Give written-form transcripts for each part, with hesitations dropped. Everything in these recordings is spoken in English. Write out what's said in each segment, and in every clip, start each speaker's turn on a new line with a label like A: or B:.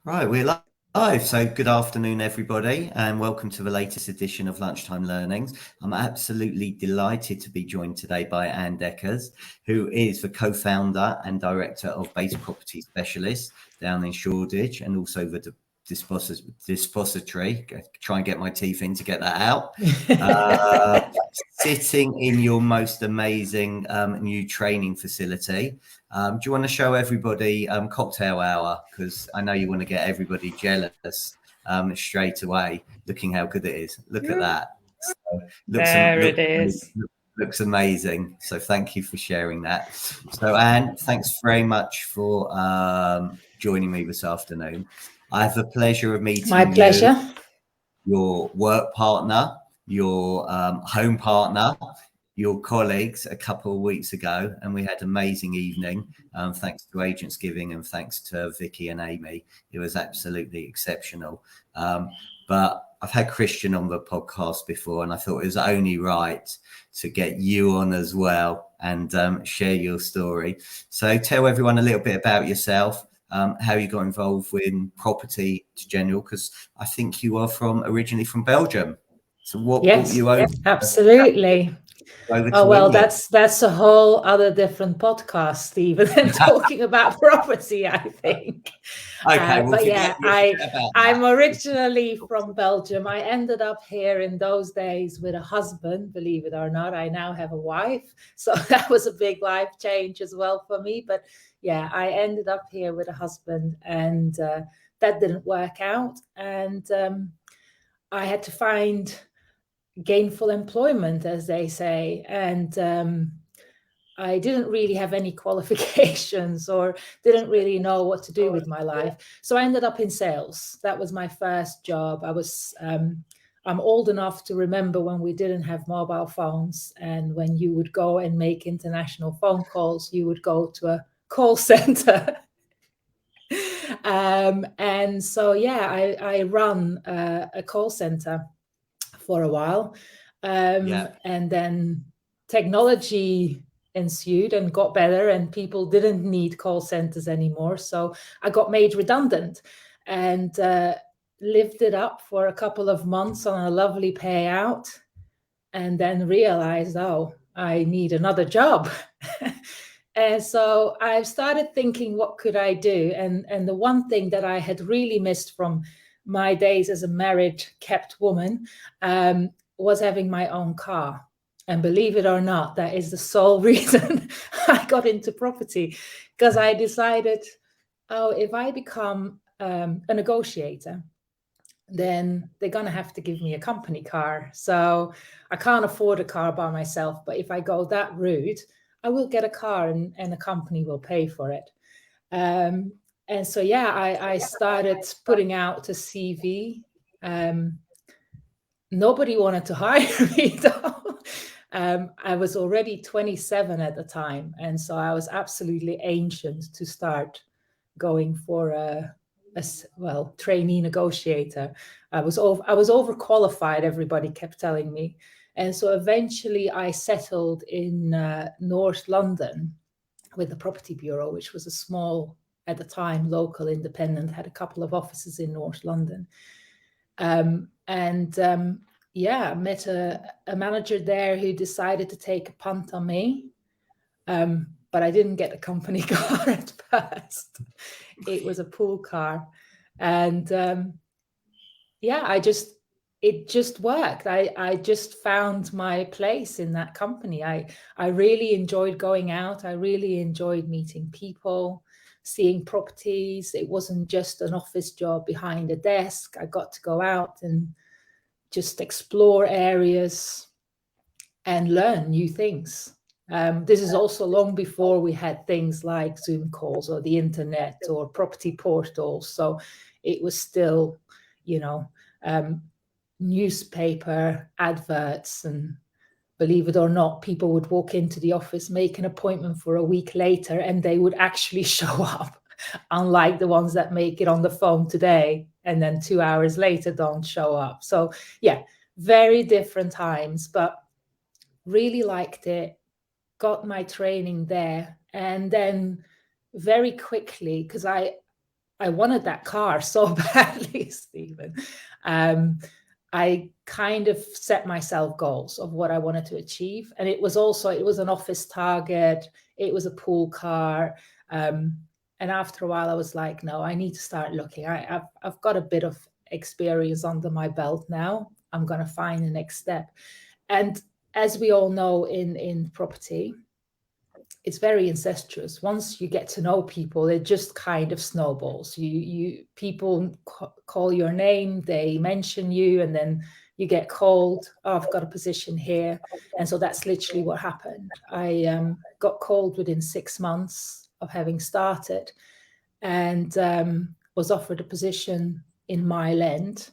A: Right, we're live. So, good afternoon, everybody, and welcome to the latest edition of Lunchtime Learnings. I'm absolutely delighted to be joined today by Anne Deckers, who is the co-founder and director of Base Property Specialists down in Shoreditch, and also the dispository. Try and get my teeth in to get that out. Sitting in your most amazing new training facility. Do you want to show everybody cocktail hour? Because I know you want to get everybody jealous straight away, looking how good it is. Look at that. So,
B: There it is.
A: looks amazing. So thank you for sharing that. So Anne, thanks very much for joining me this afternoon. I have the pleasure of meeting
B: My pleasure.
A: your work partner, your home partner, your colleagues a couple of weeks ago, and we had an amazing evening. Thanks to Agents Giving and thanks to Vicky and Amy. It was absolutely exceptional. But I've had Christian on the podcast before, and I thought it was only right to get you on as well and share your story. So tell everyone a little bit about yourself. How you got involved in property to general, because I think you are originally from Belgium. So what brought you over?
B: Absolutely.
A: Over to
B: Oh, well,
A: England?
B: that's a whole other different podcast, Stephen, than talking about property, I think.
A: Okay, we'll forget about
B: I'm originally from Belgium. I ended up here in those days with a husband, believe it or not. I now have a wife. So that was a big life change as well for me. But yeah, I ended up here with a husband, and that didn't work out. And I had to find gainful employment, as they say. And I didn't really have any qualifications or didn't really know what to do with my life. So I ended up in sales. That was my first job. I'm old enough to remember when we didn't have mobile phones, and when you would go and make international phone calls, you would go to a call center. And so, yeah, I run a call center for a while. And then technology ensued and got better, and people didn't need call centers anymore. So I got made redundant and lived it up for a couple of months on a lovely payout, and then realized, oh, I need another job. And so I started thinking, what could I do? And the one thing that I had really missed from my days as a married, kept woman was having my own car. And believe it or not, that is the sole reason I got into property, because I decided, oh, if I become a negotiator, then they're going to have to give me a company car. So I can't afford a car by myself. But if I go that route, I will get a car, and a company will pay for it. And so, yeah, I started putting out a CV. Nobody wanted to hire me, though. I was already 27 at the time. And so I was absolutely ancient to start going for a trainee negotiator. I was overqualified, everybody kept telling me. And so eventually I settled in North London with the Property Bureau, which was a small, at the time, local independent, had a couple of offices in North London. Met a manager there who decided to take a punt on me. But I didn't get a company car at first. It was a pool car. And it just worked. I just found my place in that company. I really enjoyed going out. I really enjoyed meeting people, seeing properties. It wasn't just an office job behind a desk. I got to go out and just explore areas and learn new things. This is also long before we had things like Zoom calls or the internet or property portals. So it was still, newspaper adverts, and believe it or not, people would walk into the office, make an appointment for a week later, and they would actually show up, unlike the ones that make it on the phone today and then 2 hours later don't show up. So yeah, very different times, but really liked it, got my training there. And then very quickly, because I wanted that car so badly, Stephen. I kind of set myself goals of what I wanted to achieve. And it was an office target. It was a pool car. And after a while, I was like, no, I need to start looking. I've got a bit of experience under my belt now. I'm going to find the next step. And as we all know in property, it's very incestuous. Once you get to know people, it just kind of snowballs. People call your name, they mention you, and then you get called. Oh, I've got a position here. And so that's literally what happened. I got called within 6 months of having started, and was offered a position in Mile End,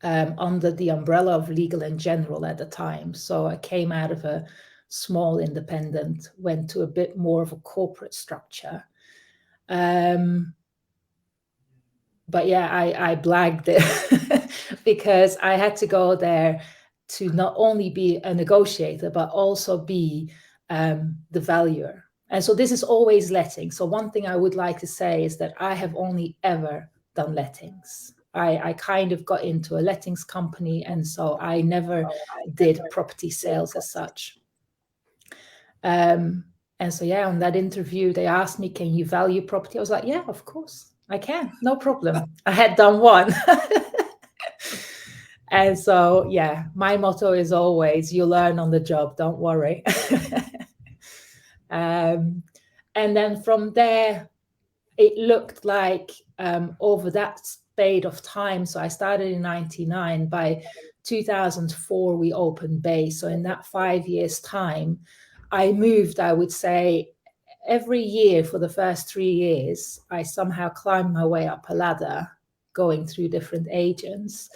B: under the umbrella of Legal and General at the time. So I came out of a small independent, went to a bit more of a corporate structure. But yeah, I blagged it because I had to go there to not only be a negotiator, but also be the valuer. And so this is always letting. So one thing I would like to say is that I have only ever done lettings. I kind of got into a lettings company, and so I never did property sales as such. And so, yeah, on that interview, they asked me, can you value property? I was like, yeah, of course I can. No problem. I had done one. And so, yeah, my motto is always, you learn on the job, don't worry. And then from there, it looked like over that spate of time, so I started in 99, by 2004, we opened base. So in that 5 years time, I moved, I would say, every year for the first 3 years, I somehow climbed my way up a ladder, going through different agents,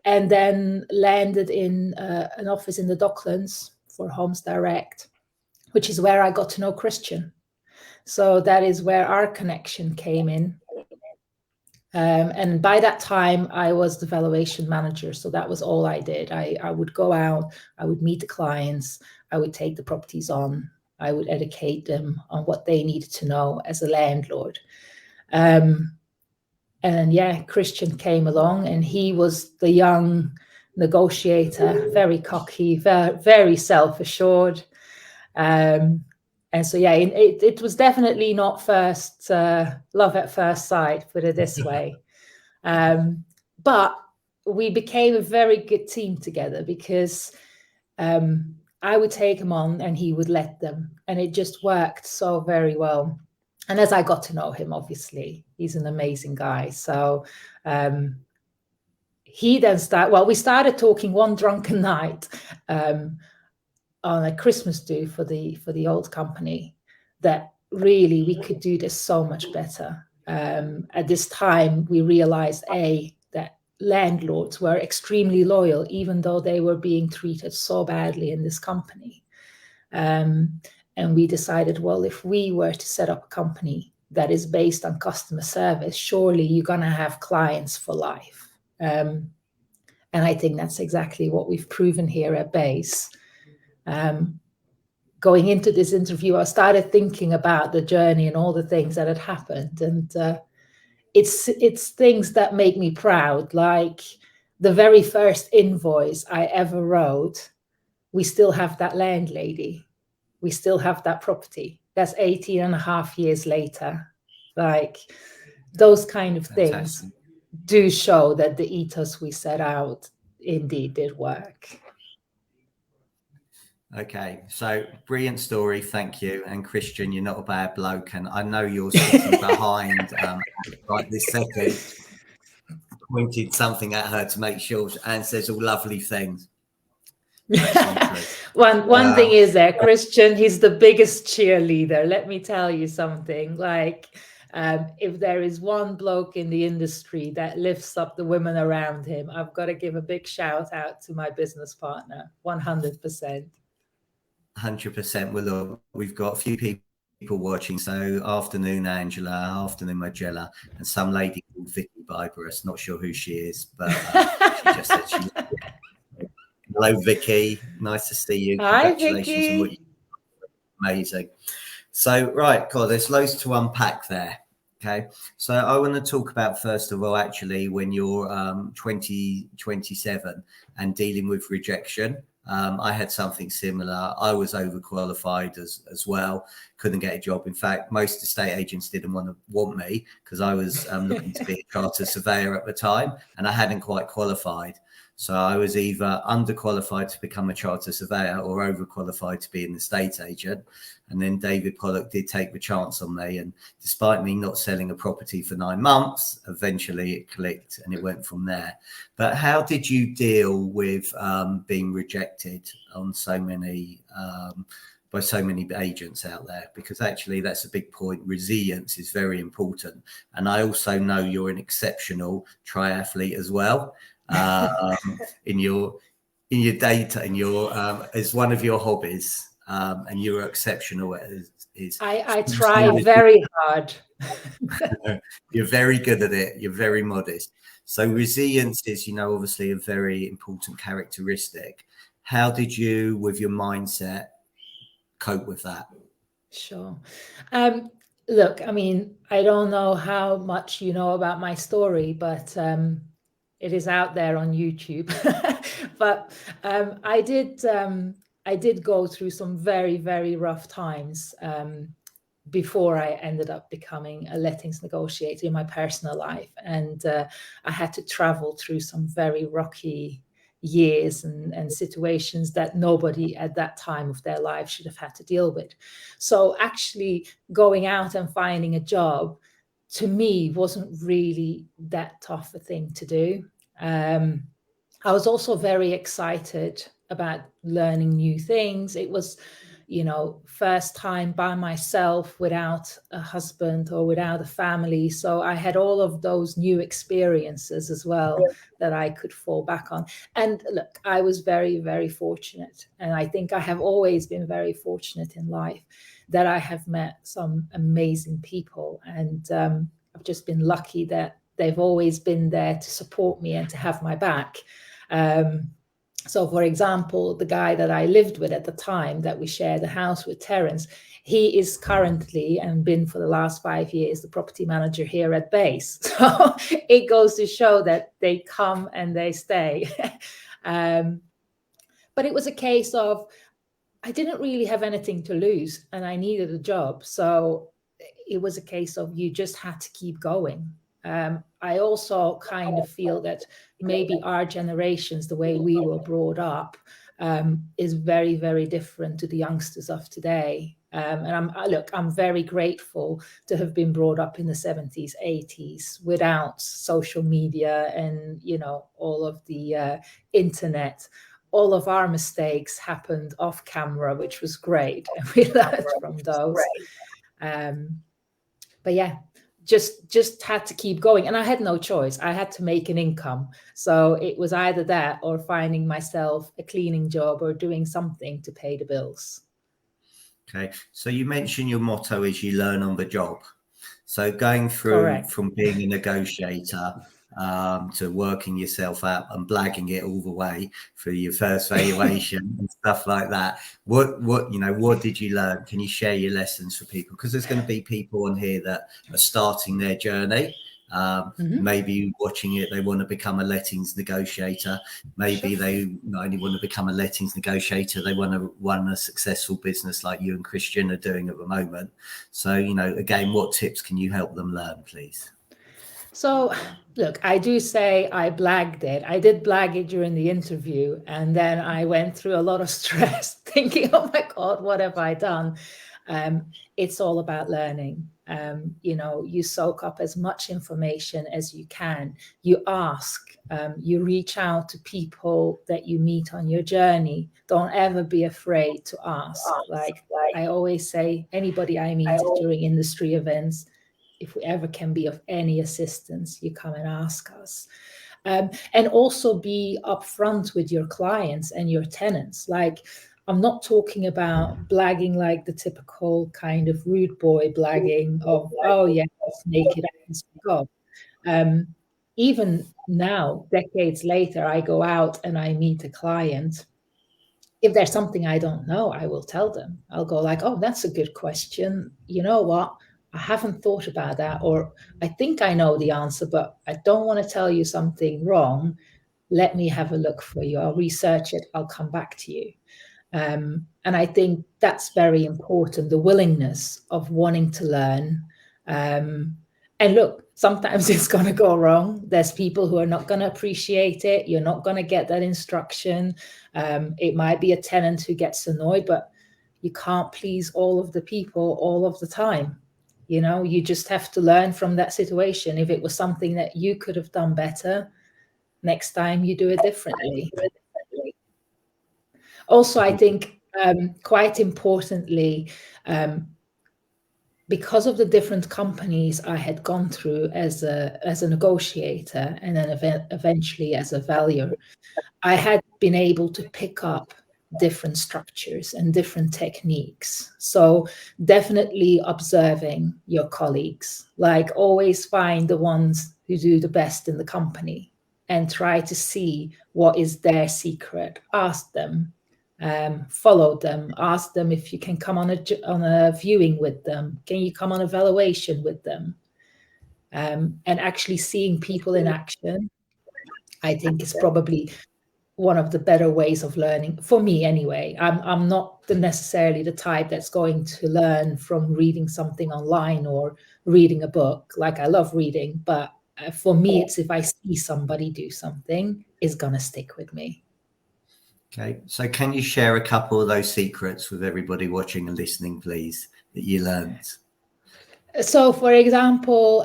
B: and then landed in an office in the Docklands for Homes Direct, which is where I got to know Christian. So that is where our connection came in. And by that time, I was the valuation manager. So that was all I did. I would go out, I would meet the clients, I would take the properties on, I would educate them on what they needed to know as a landlord. And yeah, Christian came along, and he was the young negotiator, very cocky, very self-assured. And so, yeah, it was definitely not love at first sight, put it this way. But we became a very good team together, because I would take him on and he would let them. And it just worked so very well. And as I got to know him, obviously, he's an amazing guy. So he then we started talking one drunken night on a Christmas do for the old company, that really we could do this so much better. At this time, we realized, that landlords were extremely loyal, even though they were being treated so badly in this company. And we decided, well, if we were to set up a company that is based on customer service, surely you're going to have clients for life. And I think that's exactly what we've proven here at Base. Going into this interview, I started thinking about the journey and all the things that had happened. And it's things that make me proud, like the very first invoice I ever wrote, we still have that landlady. We still have that property. That's 18 and a half years later. Like, those kind of things do show that the ethos we set out indeed did work.
A: Okay, so brilliant story, thank you. And Christian, you're not a bad bloke, and I know you're sitting behind right this second, pointed something at her to make sure, and says all lovely things.
B: One thing is that Christian, he's the biggest cheerleader. Let me tell you something. Like, if there is one bloke in the industry that lifts up the women around him, I've got to give a big shout out to my business partner. 100%.
A: 100%. Well, look, we've got a few people watching. So afternoon, Angela, afternoon, Magella, and some lady called Vicky Byberus. Not sure who she is, but she just said she was. Hello, Vicky. Nice to see you.
B: Hi,
A: Congratulations
B: Vicky.
A: on what you did. Amazing. So, right, God, there's loads to unpack there. Okay, so I want to talk about, first of all, actually, when you're 27 and dealing with rejection. I had something similar. I was overqualified as well, couldn't get a job. In fact, most estate agents didn't want me because I was looking to be a chartered surveyor at the time, and I hadn't quite qualified. So I was either underqualified to become a chartered surveyor or overqualified to be an estate agent. And then David Pollock did take the chance on me. And despite me not selling a property for 9 months, eventually it clicked and it went from there. But how did you deal with being rejected on so many by so many agents out there? Because actually that's a big point. Resilience is very important. And I also know you're an exceptional triathlete as well. In your data, in your as one of your hobbies, and you're exceptional at is
B: I try very hard.
A: You're very good at it. You're very modest. So resilience is, obviously a very important characteristic. How did you, with your mindset, cope with that?
B: Sure. Look, I mean, I don't know how much you know about my story, but it is out there on YouTube. But I did go through some very, very rough times before I ended up becoming a lettings negotiator in my personal life. And I had to travel through some very rocky years and situations that nobody at that time of their life should have had to deal with. So actually going out and finding a job, to me, wasn't really that tough a thing to do. I was also very excited about learning new things. It was, first time by myself without a husband or without a family. So I had all of those new experiences as well that I could fall back on. And look, I was very, very fortunate. And I think I have always been very fortunate in life that I have met some amazing people. And I've just been lucky that they've always been there to support me and to have my back. So, for example, the guy that I lived with at the time that we shared the house with, Terence, he is currently and been for the last 5 years the property manager here at Base. So it goes to show that they come and they stay. But it was a case of I didn't really have anything to lose and I needed a job. So it was a case of you just had to keep going. I also kind of feel that maybe our generations, the way we were brought up, is very, very different to the youngsters of today. And I'm very grateful to have been brought up in the 70s, 80s without social media and, all of the internet. All of our mistakes happened off camera, which was great. And we learned from those. But yeah, just had to keep going. And I had no choice. I had to make an income. So it was either that or finding myself a cleaning job or doing something to pay the bills.
A: Okay. So you mentioned your motto is you learn on the job. So going through
B: Correct.
A: From being a negotiator to working yourself up and blagging it all the way through your first valuation and stuff like that. What did you learn? Can you share your lessons for people? Because there's going to be people on here that are starting their journey. Maybe watching it, they want to become a lettings negotiator. Maybe they not only want to become a lettings negotiator, they want to run a successful business like you and Christian are doing at the moment. So, again, what tips can you help them learn, please?
B: So, look, I do say I blagged it. I did blag it during the interview. And then I went through a lot of stress thinking, oh my God, what have I done? It's all about learning. You soak up as much information as you can. You ask, you reach out to people that you meet on your journey. Don't ever be afraid to ask. Like I always say, anybody I meet during industry events, if we ever can be of any assistance, you come and ask us. And also be upfront with your clients and your tenants. Like, I'm not talking about blagging like the typical kind of rude boy blagging of, oh yeah, let's make it up. Even now, decades later, I go out and I meet a client. If there's something I don't know, I will tell them. I'll go like, oh, that's a good question. You know what? I haven't thought about that, or I think I know the answer, but I don't want to tell you something wrong. Let me have a look for you. I'll research it. I'll come back to you. And I think that's very important, the willingness of wanting to learn. And look, sometimes it's going to go wrong. There's people who are not going to appreciate it. You're not going to get that instruction. It might be a tenant who gets annoyed, but you can't please all of the people all of the time. You know, you just have to learn from that situation. If it was something that you could have done better, next time you do it differently. Also, I think quite importantly, because of the different companies I had gone through as a negotiator and then eventually as a valuer, I had been able to pick up different structures and different techniques. So definitely observing your colleagues, like always find the ones who do the best in the company and try to see what is their secret. Ask them, follow them, ask them if you can come on a viewing with them. Can you come on a valuation with them? And actually seeing people in action, I think is probably one of the better ways of learning for me anyway. I'm not necessarily the type that's going to learn from reading something online or reading a book. Like, I love reading, but for me, it's if I see somebody do something, it's going to stick with me.
A: Okay, so can you share a couple of those secrets with everybody watching and listening, please, that you learned?
B: So, for example,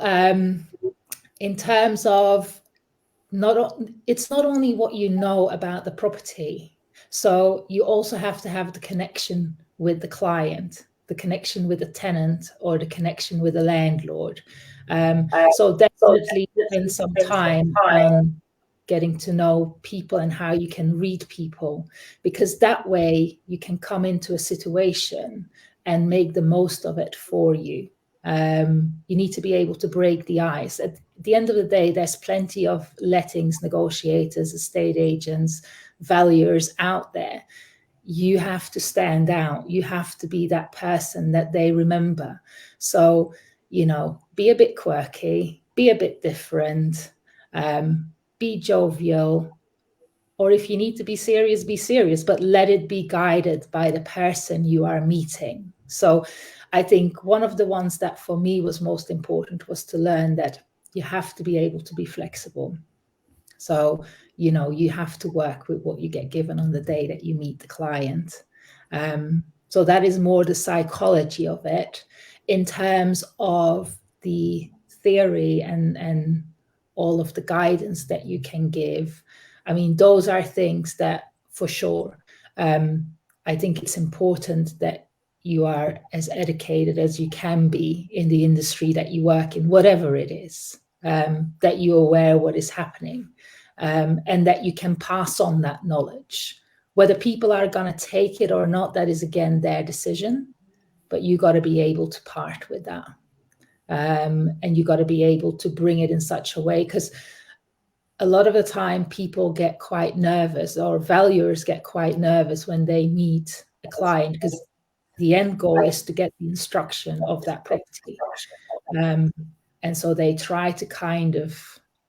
B: in terms of it's not only what you know about the property. So you also have to have the connection with the client, the connection with the tenant, or the connection with the landlord. So definitely spend some time on getting to know people and how you can read people, because that way you can come into a situation and make the most of it for you. You need to be able to break the ice. At the end of the day, there's plenty of lettings negotiators, estate agents, valuers out there. You have to stand out. You have to be that person that they remember. So, you know, be a bit quirky, be a bit different, be jovial, or if you need to be serious, but let it be guided by the person you are meeting. So I think one of the ones that for me was most important was to learn that you have to be able to be flexible. So, you know, you have to work with what you get given on the day that you meet the client. So that is more the psychology of it. In terms of the theory and all of the guidance that you can give, I mean, those are things that for sure, I think it's important that you are as educated as you can be in the industry that you work in, whatever it is, that you're aware what is happening, and that you can pass on that knowledge. Whether people are going to take it or not, that is again their decision, but you got to be able to part with that. And you got to be able to bring it in such a way, because a lot of the time people get quite nervous, or valuers get quite nervous when they meet a client, because the end goal is to get the instruction of that property. And so they try to kind of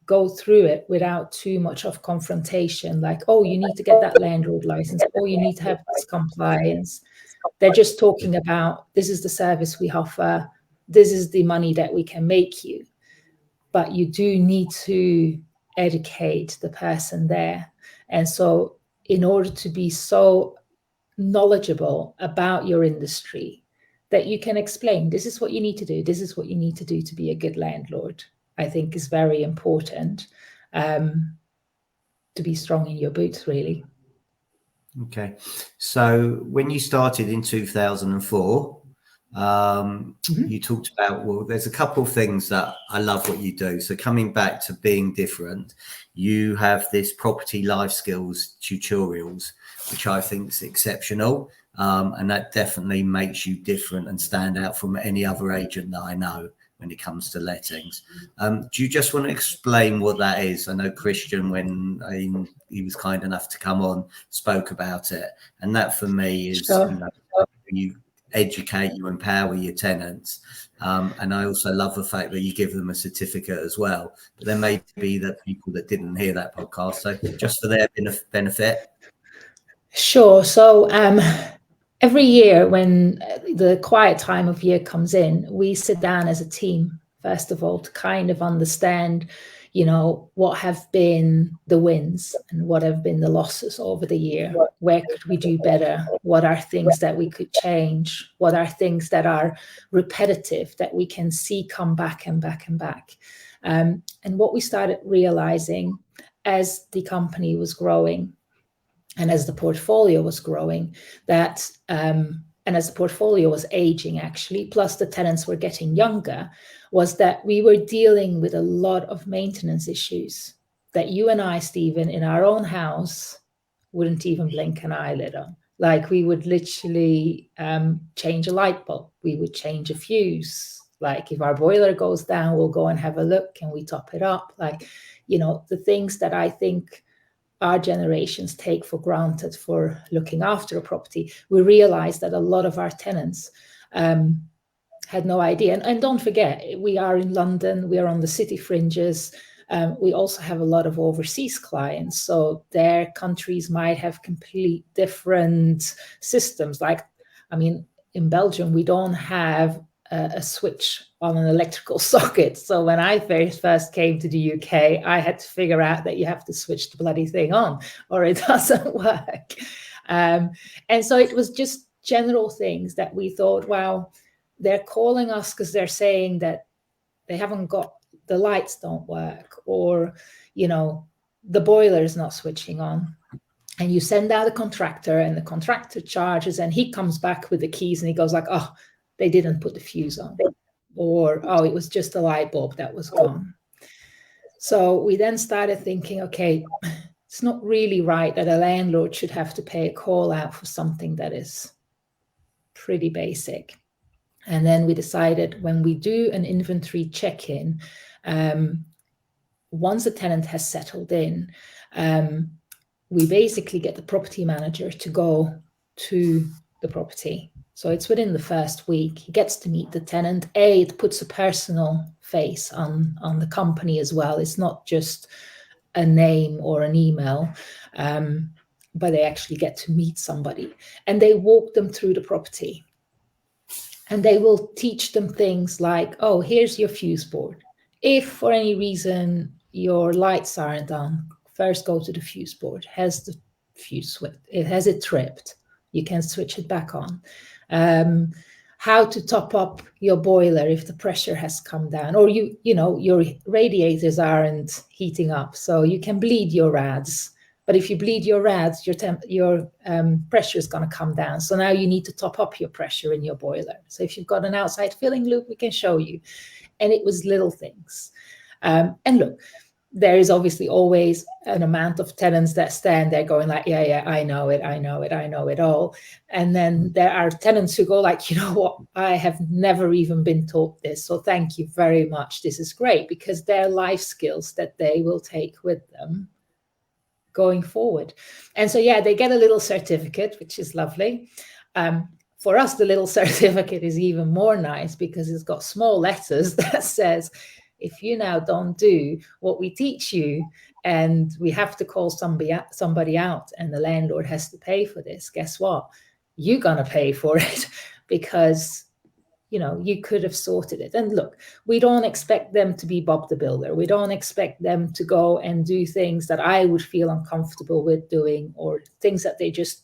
B: go through it without too much of confrontation, like, oh, you need to get that landlord license, oh, you need to have this compliance. They're just talking about, this is the service we offer, this is the money that we can make you. But you do need to educate the person there. And so in order to be so knowledgeable about your industry that you can explain, this is what you need to do, this is what you need to do to be a good landlord, I think is very important, to be strong in your boots, really.
A: Okay, so when you started in 2004, you talked about, well, there's a couple of things that I love what you do. So coming back to being different, you have this property life skills tutorials, which I think is exceptional. And that definitely makes you different and stand out from any other agent that I know when it comes to lettings. Do you just want to explain what that is? I know Christian, when he was kind enough to come on, spoke about it. And that for me is,
B: Sure.
A: you know, you educate, you empower your tenants, And I also love the fact that you give them a certificate as well. But there may be that people that didn't hear that podcast. So just for their benefit.
B: Sure. So every year when the quiet time of year comes in, we sit down as a team, first of all, to kind of understand, what have been the wins and what have been the losses over the year. Where could we do better? What are things that we could change? What are things that are repetitive that we can see come back and back and back? And what we started realizing as the company was growing and as the portfolio was growing, that and as the portfolio was aging, actually, plus the tenants were getting younger, was that we were dealing with a lot of maintenance issues that you and I, Stephen, in our own house, wouldn't even blink an eyelid on. Like, we would literally change a light bulb. We would change a fuse. Like, if our boiler goes down, we'll go and have a look. Can we top it up? Like, the things that I think our generations take for granted for looking after a property, we realized that a lot of our tenants had no idea. And don't forget, we are in London, we are on the city fringes. We also have a lot of overseas clients, so their countries might have complete different systems. Like, in Belgium, we don't have a switch on an electrical socket. So when I first came to the UK, I had to figure out that you have to switch the bloody thing on or it doesn't work. And so it was just general things that we thought, wow, they're calling us because they're saying that they haven't got, the lights don't work, or, the boiler is not switching on. And you send out a contractor and the contractor charges and he comes back with the keys and he goes like, oh, they didn't put the fuse on, or, oh, it was just a light bulb that was gone. So we then started thinking, okay, it's not really right that a landlord should have to pay a call out for something that is pretty basic. And then we decided, when we do an inventory check-in, once a tenant has settled in, we basically get the property manager to go to the property. So it's within the first week. He gets to meet the tenant. It puts a personal face on the company as well. It's not just a name or an email, but they actually get to meet somebody. And they walk them through the property. And they will teach them things like, oh, here's your fuse board. If for any reason your lights aren't on, first go to the fuse board. Has the fuse switch? Has it tripped? You can switch it back on. How to top up your boiler if the pressure has come down, or your radiators aren't heating up, so you can bleed your rads. But if you bleed your rads, your pressure is going to come down. So now you need to top up your pressure in your boiler. So if you've got an outside filling loop, we can show you. And it was little things. And look, there is obviously always an amount of tenants that stand there going like, yeah, I know it all. And then there are tenants who go like, you know what, I have never even been taught this. So thank you very much. This is great, because they're life skills that they will take with them going forward. And so, yeah, they get a little certificate, which is lovely. For us, the little certificate is even more nice because it's got small letters that says, if you now don't do what we teach you and we have to call somebody out and the landlord has to pay for this, guess what? You're going to pay for it because, you could have sorted it. And look, we don't expect them to be Bob the Builder. We don't expect them to go and do things that I would feel uncomfortable with doing, or things that they just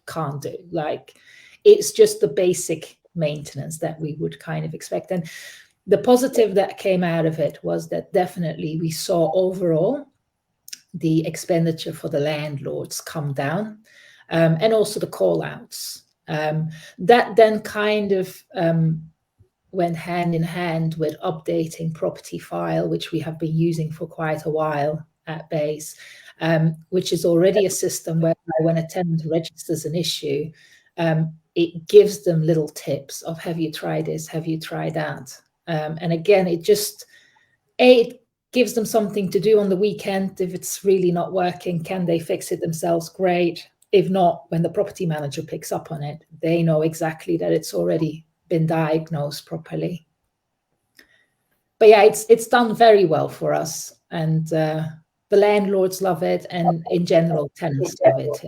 B: can't do. Like, it's just the basic maintenance that we would kind of expect. And the positive that came out of it was that definitely we saw overall the expenditure for the landlords come down, and also the call outs. That then kind of went hand in hand with updating Property File, which we have been using for quite a while at Base, which is already a system where when a tenant registers an issue, it gives them little tips of, have you tried this? Have you tried that? And again, it gives them something to do on the weekend. If it's really not working, can they fix it themselves? Great. If not, when the property manager picks up on it, they know exactly that it's already been diagnosed properly. but yeah, it's done very well for us, and the landlords love it, and in general, tenants love it.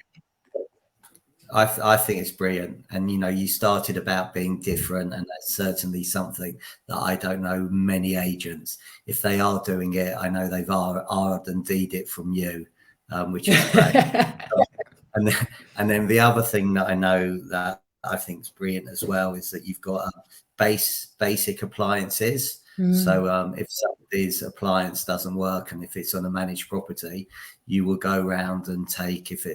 A: I think it's brilliant. And, you know, you started about being different, and that's certainly something that I don't know many agents. If they are doing it, I know they've R'd and D'd it from you, which is great. and then the other thing that I know that I think is brilliant as well is that you've got basic appliances. So if somebody's appliance doesn't work, and if it's on a managed property, you will go around and take, if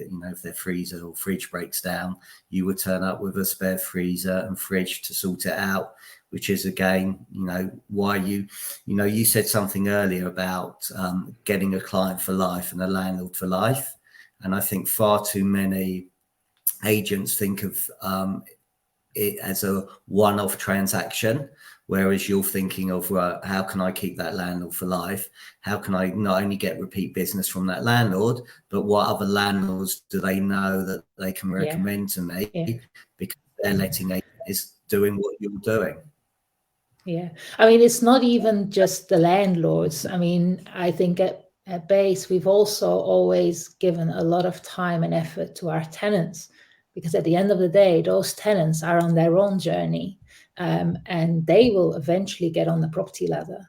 A: their freezer or fridge breaks down, you would turn up with a spare freezer and fridge to sort it out, which is, again, why you said something earlier about getting a client for life and a landlord for life. And I think far too many agents think of it as a one-off transaction, whereas you're thinking of, well, how can I keep that landlord for life? How can I not only get repeat business from that landlord, but what other landlords do they know that they can recommend to me, because they're letting is doing what you're doing.
B: Yeah, I mean, it's not even just the landlords. I mean, I think at base, we've also always given a lot of time and effort to our tenants, because at the end of the day, those tenants are on their own journey, and they will eventually get on the property ladder,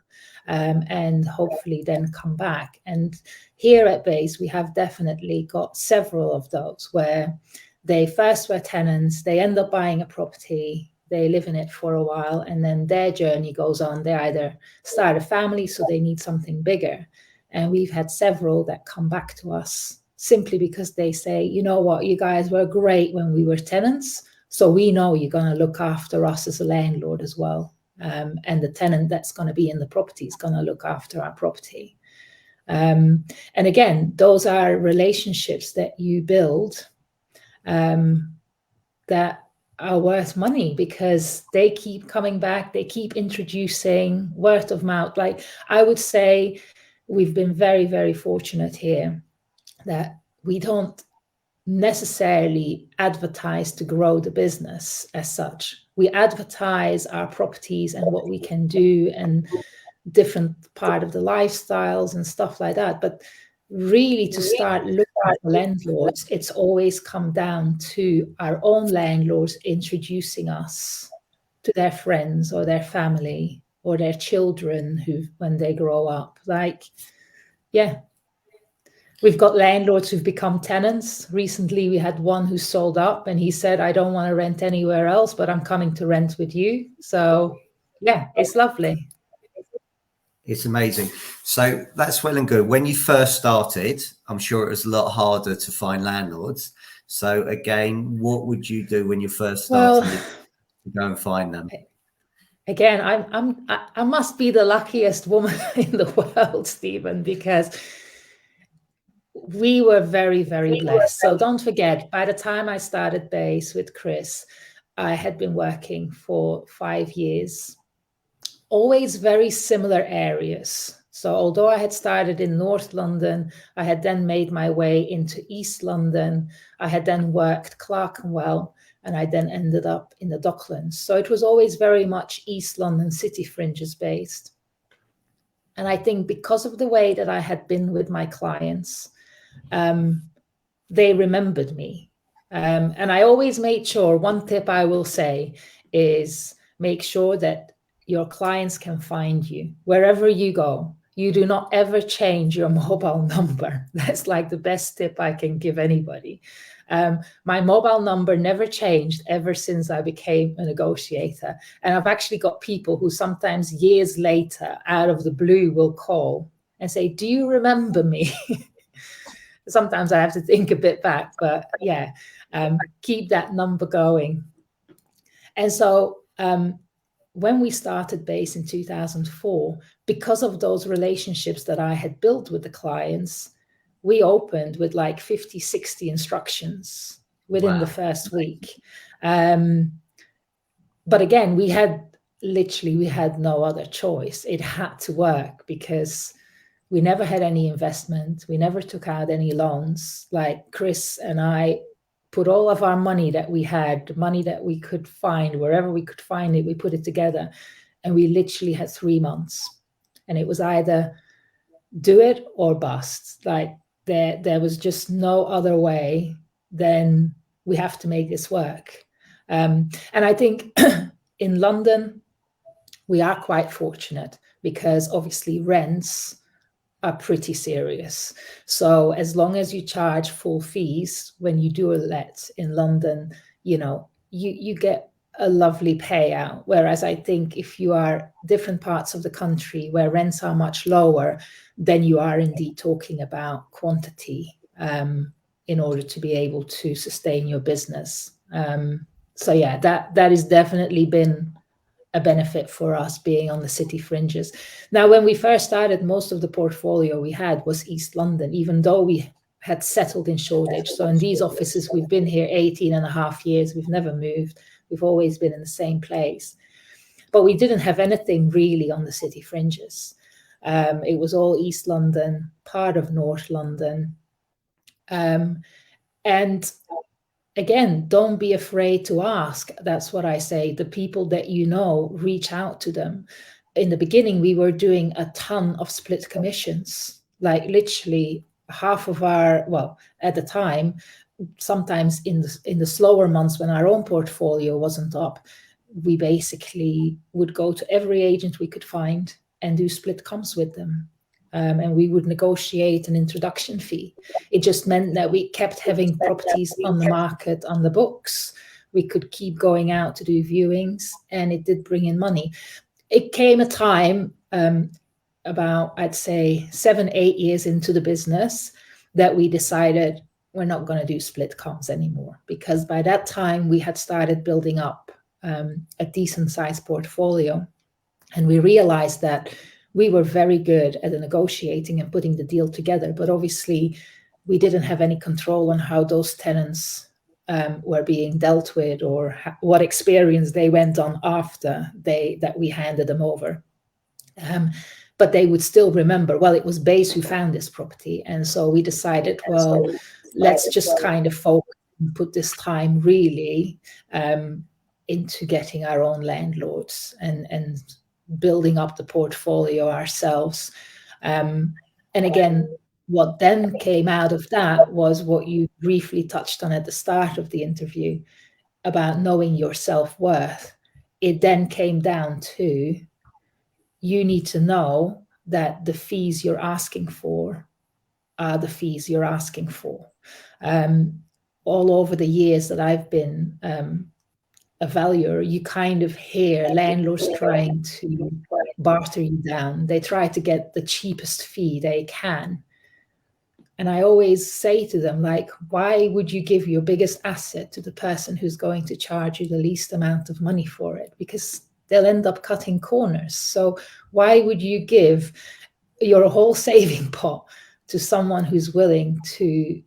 B: and hopefully then come back. And here at base, we have definitely got several of those where they first were tenants, they end up buying a property, they live in it for a while, and then their journey goes on. They either start a family, so they need something bigger. And we've had several that come back to us simply because they say, you know what, you guys were great when we were tenants, so we know you're going to look after us as a landlord as well. And the tenant that's going to be in the property is going to look after our property. And again, those are relationships that you build that are worth money, because they keep coming back, they keep introducing, word of mouth. Like, I would say we've been very, very fortunate here that we don't necessarily advertise to grow the business as such. We advertise our properties and what we can do and different part of the lifestyles and stuff like that. But really, to start looking at landlords, it's always come down to our own landlords introducing us to their friends or their family or their children when they grow up. Like, yeah, we've got landlords who've become tenants. Recently, we had one who sold up and he said, I don't want to rent anywhere else, but I'm coming to rent with you. So yeah, it's lovely.
A: It's amazing. So that's well and good. When you first started, I'm sure it was a lot harder to find landlords. So again, what would you do when you first started to go and find them?
B: Again, I must be the luckiest woman in the world, Stephen, because we were very, very blessed. So don't forget, by the time I started base with Chris, I had been working for 5 years. Always very similar areas. So although I had started in North London, I had then made my way into East London. I had then worked Clerkenwell, and I then ended up in the Docklands. So it was always very much East London city fringes based. And I think because of the way that I had been with my clients, they remembered me. And I always made sure, one tip I will say is make sure that your clients can find you wherever you go. You do not ever change your mobile number. That's like the best tip I can give anybody. My mobile number never changed ever since I became a negotiator. And I've actually got people who sometimes years later, out of the blue, will call and say, do you remember me? Sometimes I have to think a bit back, but yeah, keep that number going. And so when we started base in 2004, because of those relationships that I had built with the clients, we opened with like 50, 60 instructions within the first week. But again, we had no other choice. It had to work because we never had any investment. We never took out any loans. Like Chris and I put all of our money that we had, money that we could find, wherever we could find it, we put it together. And we literally had 3 months. and it was either do it or bust. Like there was just no other way than we have to make this work. And I think in London, we are quite fortunate because obviously rents are pretty serious. So as long as you charge full fees when you do a let in London, you know, you get a lovely payout. Whereas I think if you are different parts of the country where rents are much lower, then you are indeed talking about quantity in order to be able to sustain your business. So yeah, that has definitely been a benefit for us being on the city fringes. Now, when we first started, most of the portfolio we had was East London, even though we had settled in Shoreditch. So in these offices, we've been here 18 and a half years. We've never moved. We've always been in the same place. But we didn't have anything really on the city fringes. It was all East London, part of North London. And again, don't be afraid to ask. That's what I say. The people that you know, reach out to them. In the beginning, we were doing a ton of split commissions, like literally half of our, well, at the time, sometimes in the slower months when our own portfolio wasn't up, we basically would go to every agent we could find and do split comms with them. And we would negotiate an introduction fee. It just meant that we kept having properties on the market, on the books. We could keep going out to do viewings, and it did bring in money. It came a time about, I'd say, 7-8 years into the business that we decided we're not going to do split comms anymore, because by that time we had started building up a decent sized portfolio, and we realized that we were very good at negotiating and putting the deal together, but obviously we didn't have any control on how those tenants were being dealt with, or what experience they went on after that we handed them over. But they would still remember, well, it was Bays who found this property. And so we decided, well, let's just kind of focus and put this time really into getting our own landlords and building up the portfolio ourselves. And again, what then came out of that was what you briefly touched on at the start of the interview about knowing your self-worth. It then came down to, you need to know that the fees you're asking for are the fees you're asking for. All over the years that I've been a valuer, you kind of hear landlords trying to barter you down. They try to get the cheapest fee they can. And I always say to them, like, why would you give your biggest asset to the person who's going to charge you the least amount of money for it? Because they'll end up cutting corners. So why would you give your whole saving pot to someone who's willing to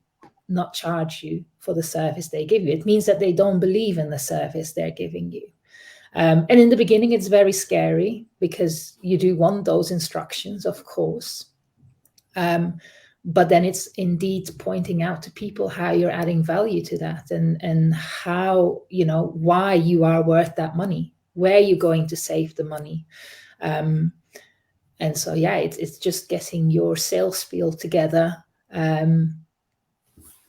B: not charge you for the service they give you? It means that they don't believe in the service they're giving you. And in the beginning, it's very scary because you do want those instructions, of course. But then it's indeed pointing out to people how you're adding value to that, and how, you know, why you are worth that money, where you're going to save the money. And so, yeah, it's just getting your sales spiel together,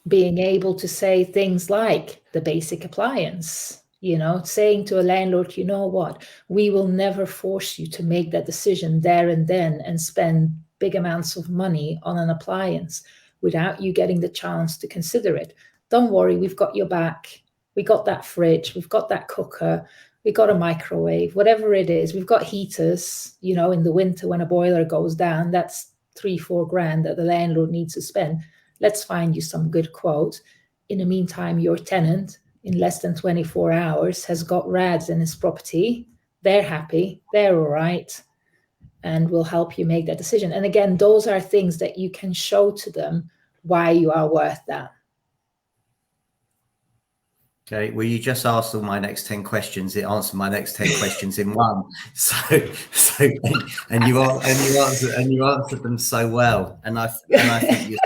B: being able to say things like the basic appliance, you know, saying to a landlord, you know what, we will never force you to make that decision there and then and spend big amounts of money on an appliance without you getting the chance to consider it. Don't worry, we've got your back. We got that fridge, we've got that cooker, we got a microwave, whatever it is. We've got heaters, you know, in the winter when a boiler goes down, that's 3-4 grand that the landlord needs to spend. Let's find you some good quote. In the meantime, your tenant in less than 24 hours has got rads in his property. They're happy, they're all right, and we'll help you make that decision. And again, those are things that you can show to them why you are worth that.
A: Okay, well, you just asked all my next 10 questions. It answered my next 10 questions in one. And you answered them so well. And I think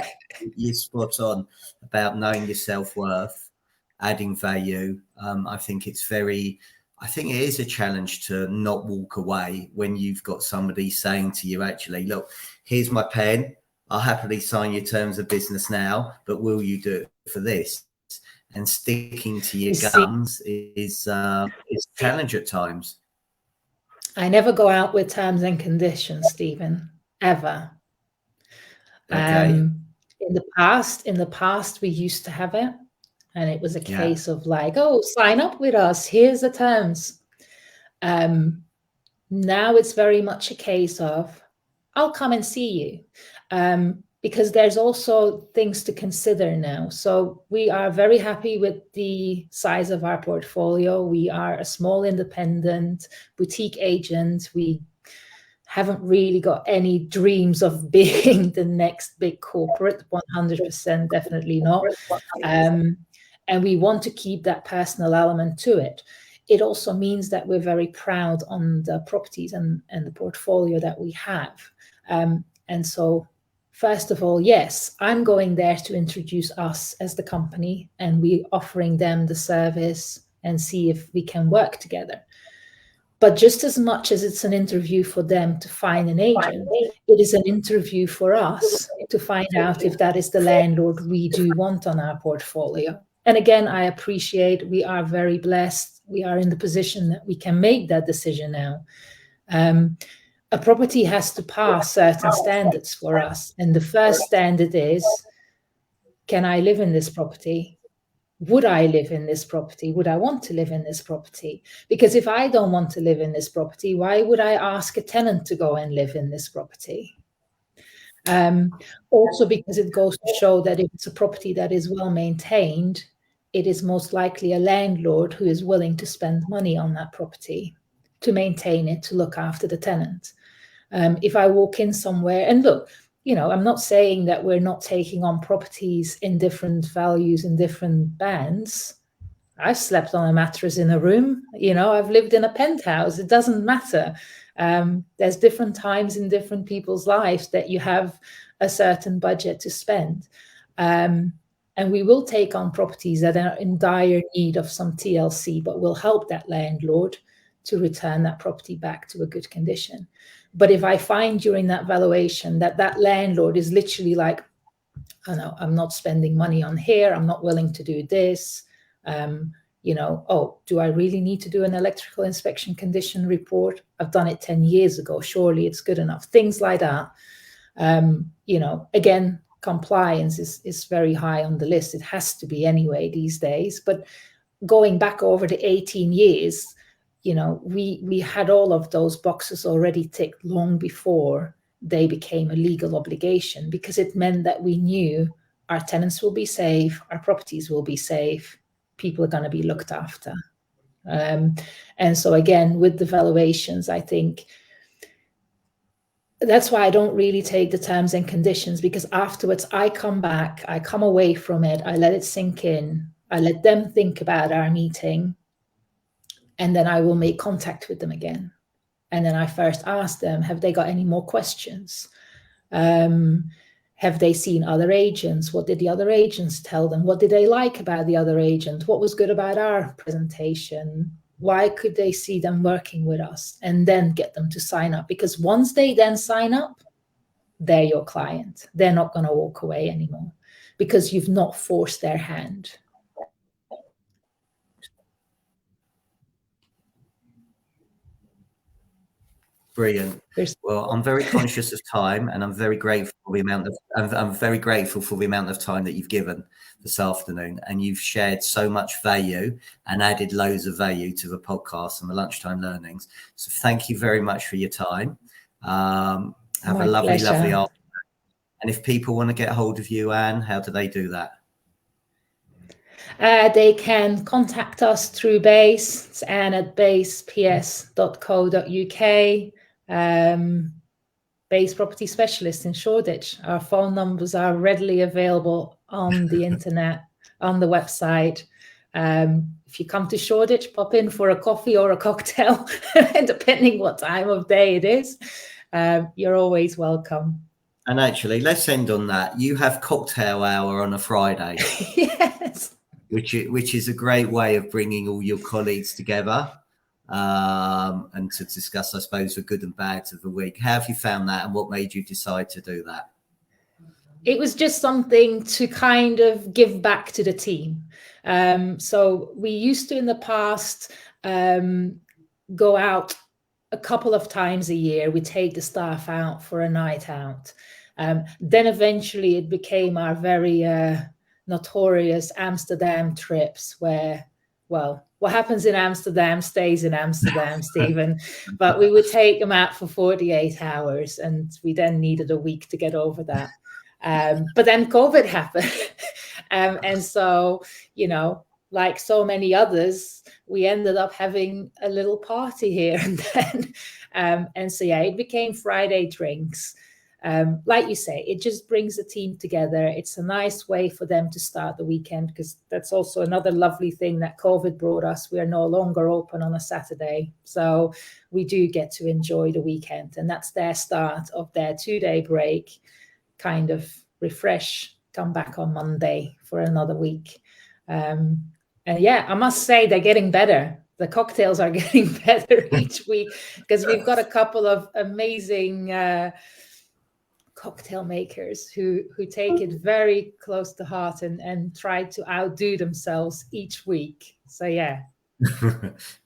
A: you're spot on about knowing your self-worth, adding value. I think it's very, I think it is a challenge to not walk away when you've got somebody saying to you, actually, look, here's my pen. I'll happily sign your terms of business now, but will you do it for this? And sticking to your guns is a challenge at times.
B: I never go out with terms and conditions, Stephen, ever.
A: Okay.
B: In the past, we used to have it, and it was a case of like, oh, sign up with us. Here's the terms. Now it's very much a case of, I'll come and see you, because there's also things to consider now. So we are very happy with the size of our portfolio. We are a small independent boutique agent. We haven't really got any dreams of being the next big corporate, 100%, definitely not. And we want to keep that personal element to it. It also means that we're very proud on the properties and the portfolio that we have. And so, first of all, yes, I'm going there to introduce us as the company, and we're offering them the service and see if we can work together. But just as much as it's an interview for them to find an agent, it is an interview for us to find out if that is the landlord we do want on our portfolio. And again, I appreciate we are very blessed. We are in the position that we can make that decision now. A property has to pass certain standards for us. And the first standard is, can I live in this property? Would I live in this property? Would I want to live in this property? Because if I don't want to live in this property, why would I ask a tenant to go and live in this property? Also, because it goes to show that if it's a property that is well maintained, it is most likely a landlord who is willing to spend money on that property to maintain it, to look after the tenant. If I walk in somewhere, and look, I'm not saying that we're not taking on properties in different values in different bands. I've slept on a mattress in a room. I've lived in a penthouse. It doesn't matter. There's different times in different people's lives that you have a certain budget to spend. And we will take on properties that are in dire need of some TLC, but will help that landlord to return that property back to a good condition. But if I find during that valuation that landlord is literally like, oh no, I'm not spending money on here, I'm not willing to do this, oh, do I really need to do an electrical inspection condition report? I've done it 10 years ago, surely it's good enough. Things like that. Again, compliance is very high on the list. It has to be anyway these days. But going back over the 18 years, we had all of those boxes already ticked long before they became a legal obligation, because it meant that we knew our tenants will be safe, our properties will be safe, people are going to be looked after. And so again, with the valuations, I think that's why I don't really take the terms and conditions, because afterwards I come back, I come away from it, I let it sink in, I let them think about our meeting, and then I will make contact with them again. And then I first ask them, have they got any more questions? Have they seen other agents? What did the other agents tell them? What did they like about the other agent? What was good about our presentation? Why could they see them working with us? And then get them to sign up. Because once they then sign up, they're your client. They're not going to walk away anymore, because you've not forced their hand.
A: Brilliant. Well, I'm very conscious of time, and I'm very grateful for the amount of time that you've given this afternoon, and you've shared so much value and added loads of value to the podcast and the Lunchtime Learnings. So thank you very much for your time. Have a lovely afternoon. And if people want to get a hold of you, Anne, how do they do that?
B: They can contact us through Base. It's Anne at baseps.co.uk. Base Property Specialist in Shoreditch. Our phone numbers are readily available on the internet, on the website. If you come to Shoreditch, pop in for a coffee or a cocktail, depending what time of day it is. You're always welcome.
A: And actually, let's end on that. You have cocktail hour on a Friday.
B: Yes.
A: Which is a great way of bringing all your colleagues together. and to discuss, I suppose, the good and bads of the week. How have you found that, and what made you decide to do that?
B: It was just something to kind of give back to the team. So we used to, in the past, go out a couple of times a year. We take the staff out for a night out. Then eventually it became our very notorious Amsterdam trips where, well, what happens in Amsterdam stays in Amsterdam, Stephen. But we would take them out for 48 hours, and we then needed a week to get over that. But then COVID happened. And so, you know, like so many others, we ended up having a little party here and then. And so, yeah, it became Friday drinks. Like you say, it just brings the team together. It's a nice way for them to start the weekend, because that's also another lovely thing that COVID brought us. We are no longer open on a Saturday. So we do get to enjoy the weekend. And that's their start of their 2-day break, kind of refresh, come back on Monday for another week. And yeah, I must say they're getting better. The cocktails are getting better each week, because we've got a couple of amazing cocktail makers who take it very close to heart and try to outdo themselves each week. So yeah.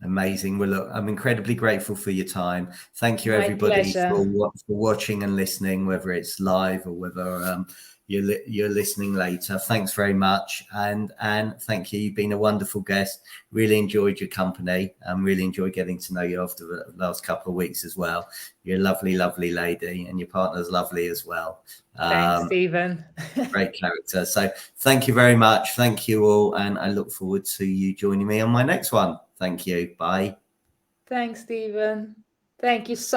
A: Amazing. Well, look, I'm incredibly grateful for your time. Thank you,
B: My
A: everybody,
B: pleasure.
A: for watching and listening, whether it's live or whether you're listening later. Thanks very much, and thank you. You've been a wonderful guest. Really enjoyed your company, and really enjoyed getting to know you after the last couple of weeks as well. You're a lovely, lovely lady, and your partner's lovely as well.
B: Thanks, Stephen.
A: Great character. So thank you very much. Thank you all, and I look forward to you joining me on my next one. Thank you. Bye.
B: Thanks, Stephen. Thank you so